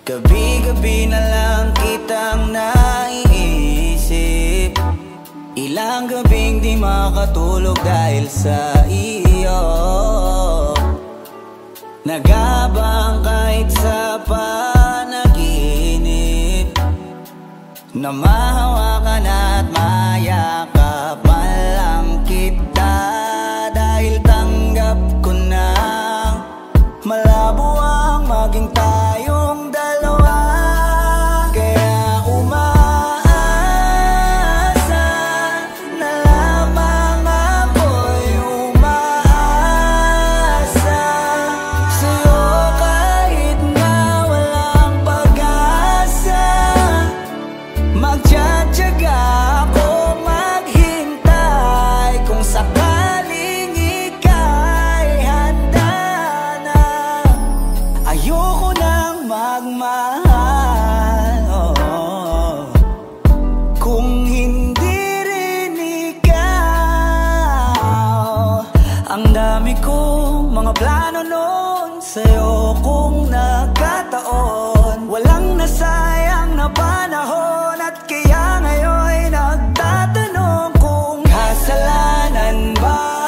Gabi-gabi na lang kitang naiisip. Ilang gabing di makatulog dahil sa iyo. Nagabang kahit sa panaginip, na mahawakan at mayakapan lang kita. Dahil tanggap ko na malabo ang maging tayong dalawa. Kaya umaasa na lamang ako'y umaasa sa'yo kahit na walang pag-asa. Magtsatsaga ako maghintay kung sakaling ika'y handa na. Ayoko nang magmahal, kung hindi rin ikaw. Ang dami kong mga plano noon sa'yo kung nagkataon. Walang nasayang na panahon, at kaya ngayon'y nagtatanong kung kasalanan ba